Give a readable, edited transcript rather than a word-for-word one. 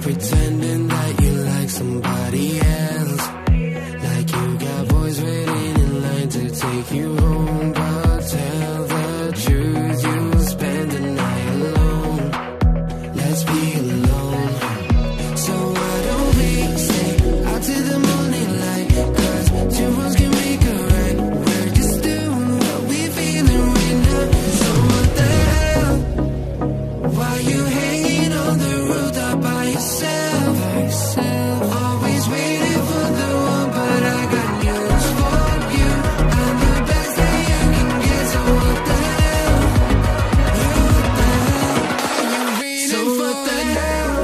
pretending that you like somebody else. Like you got boys waiting in line to take you home. But tell the truth, you'll spend the night alone. Let's be alone. So why don't we stay out till the morning light? 'Cause two wrongs can make a right. We're just doing what we feeling right now. So what the hell? Why you hanging on the rooftop by yourself? Always waiting for the one, but I got news for you. I'm the best that you can get. So what the hell? What the hell are you waiting for? What the hell?